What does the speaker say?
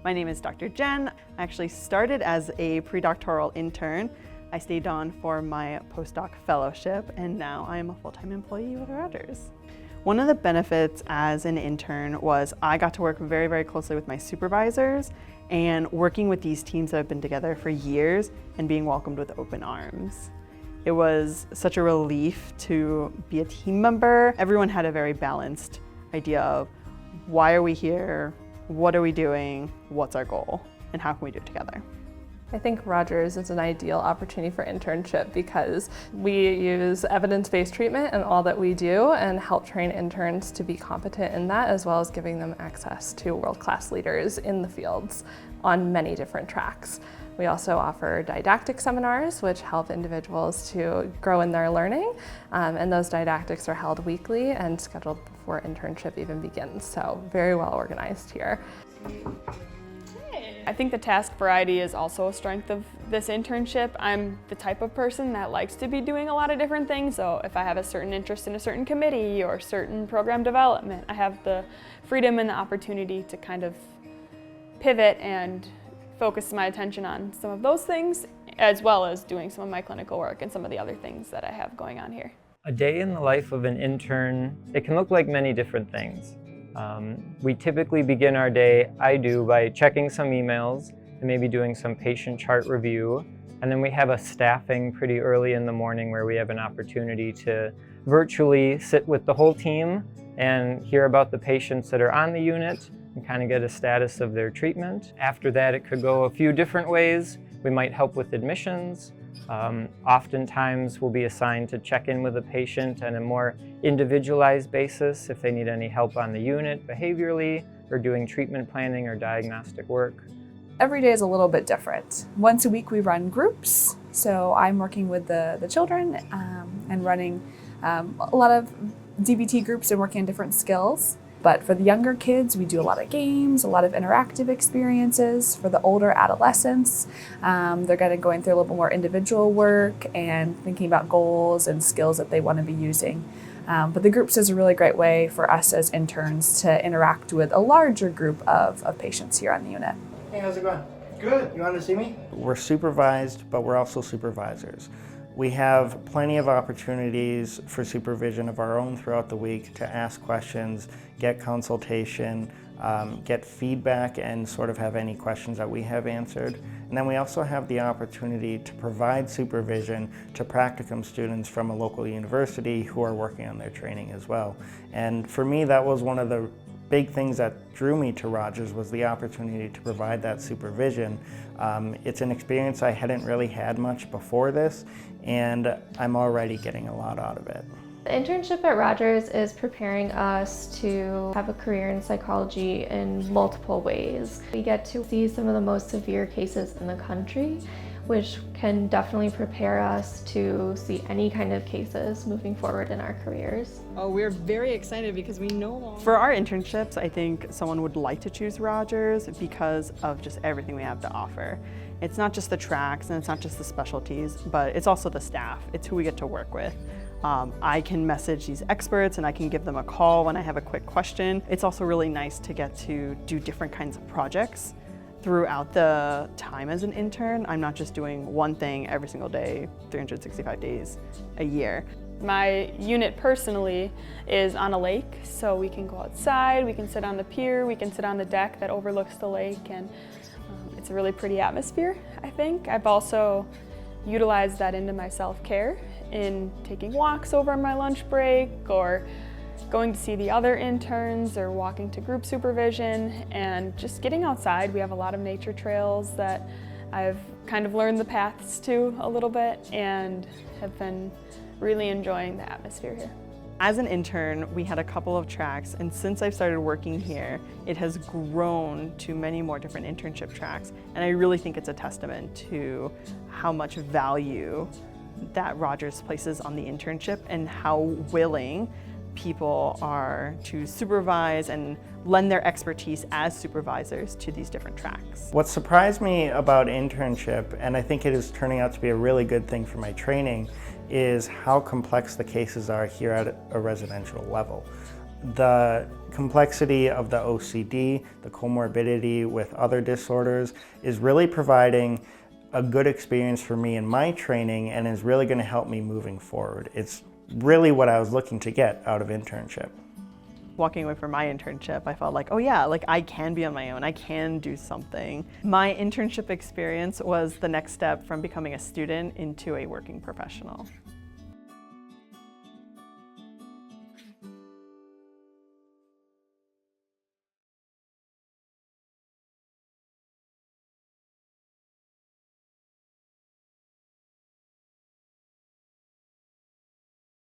My name is Dr. Jen. I actually started as a predoctoral intern. I stayed on for my postdoc fellowship, and now I am a full-time employee with Rogers. One of the benefits as an intern was I got to work very, very closely with my supervisors and working with these teams that have been together for years and being welcomed with open arms. It was such a relief to be a team member. Everyone had a very balanced idea of why are we here, what are we doing, what's our goal, and how can we do it together. I think Rogers is an ideal opportunity for internship because we use evidence-based treatment in all that we do and help train interns to be competent in that, as well as giving them access to world-class leaders in the fields on many different tracks. We also offer didactic seminars, which help individuals to grow in their learning, and those didactics are held weekly and scheduled before internship even begins, so very well organized here. I think the task variety is also a strength of this internship. I'm the type of person that likes to be doing a lot of different things, so if I have a certain interest in a certain committee or certain program development, I have the freedom and the opportunity to kind of pivot and focus my attention on some of those things, as well as doing some of my clinical work and some of the other things that I have going on here. A day in the life of an intern, it can look like many different things. We typically begin our day, by checking some emails and maybe doing some patient chart review. And then we have a staffing pretty early in the morning where we have an opportunity to virtually sit with the whole team and hear about the patients that are on the unit and kind of get a status of their treatment. After that, it could go a few different ways. We might help with admissions. Oftentimes we'll be assigned to check in with a patient on a more individualized basis if they need any help on the unit behaviorally or doing treatment planning or diagnostic work. Every day is a little bit different. Once a week we run groups, so I'm working with the children and running a lot of DBT groups and working on different skills. But for the younger kids, we do a lot of games, a lot of interactive experiences. For the older adolescents, they're going through a little bit more individual work and thinking about goals and skills that they want to be using. But the groups is a really great way for us as interns to interact with a larger group of patients here on the unit. Hey, how's it going? Good. You want to see me? We're supervised, but we're also supervisors. We have plenty of opportunities for supervision of our own throughout the week to ask questions, get consultation, get feedback, and sort of have any questions that we have answered. And then we also have the opportunity to provide supervision to practicum students from a local university who are working on their training as well. And for me, that was one of the big things that drew me to Rogers, was the opportunity to provide that supervision. It's an experience I hadn't really had much before this, and I'm already getting a lot out of it. The internship at Rogers is preparing us to have a career in psychology in multiple ways. We get to see some of the most severe cases in the country, which can definitely prepare us to see any kind of cases moving forward in our careers. Oh, we're very excited because we know. For our internships, I think someone would like to choose Rogers because of just everything we have to offer. It's not just the tracks and it's not just the specialties, but it's also the staff. It's who we get to work with. I can message these experts and I can give them a call when I have a quick question. It's also really nice to get to do different kinds of projects throughout the time as an intern. I'm not just doing one thing every single day, 365 days a year. My unit personally is on a lake, so we can go outside, we can sit on the pier, we can sit on the deck that overlooks the lake, and it's a really pretty atmosphere, I think. I've also utilized that into my self-care in taking walks over my lunch break or going to see the other interns or walking to group supervision and just getting outside. We have a lot of nature trails that I've kind of learned the paths to a little bit and have been really enjoying the atmosphere here. As an intern, we had a couple of tracks, and since I've started working here, it has grown to many more different internship tracks, and I really think it's a testament to how much value that Rogers places on the internship and how willing people are to supervise and lend their expertise as supervisors to these different tracks. What surprised me about internship, and I think it is turning out to be a really good thing for my training, is how complex the cases are here at a residential level. The complexity of the OCD, the comorbidity with other disorders, is really providing a good experience for me in my training and is really going to help me moving forward. It's really what I was looking to get out of internship. Walking away from my internship, I felt like, oh yeah, like I can be on my own, I can do something. My internship experience was the next step from becoming a student into a working professional.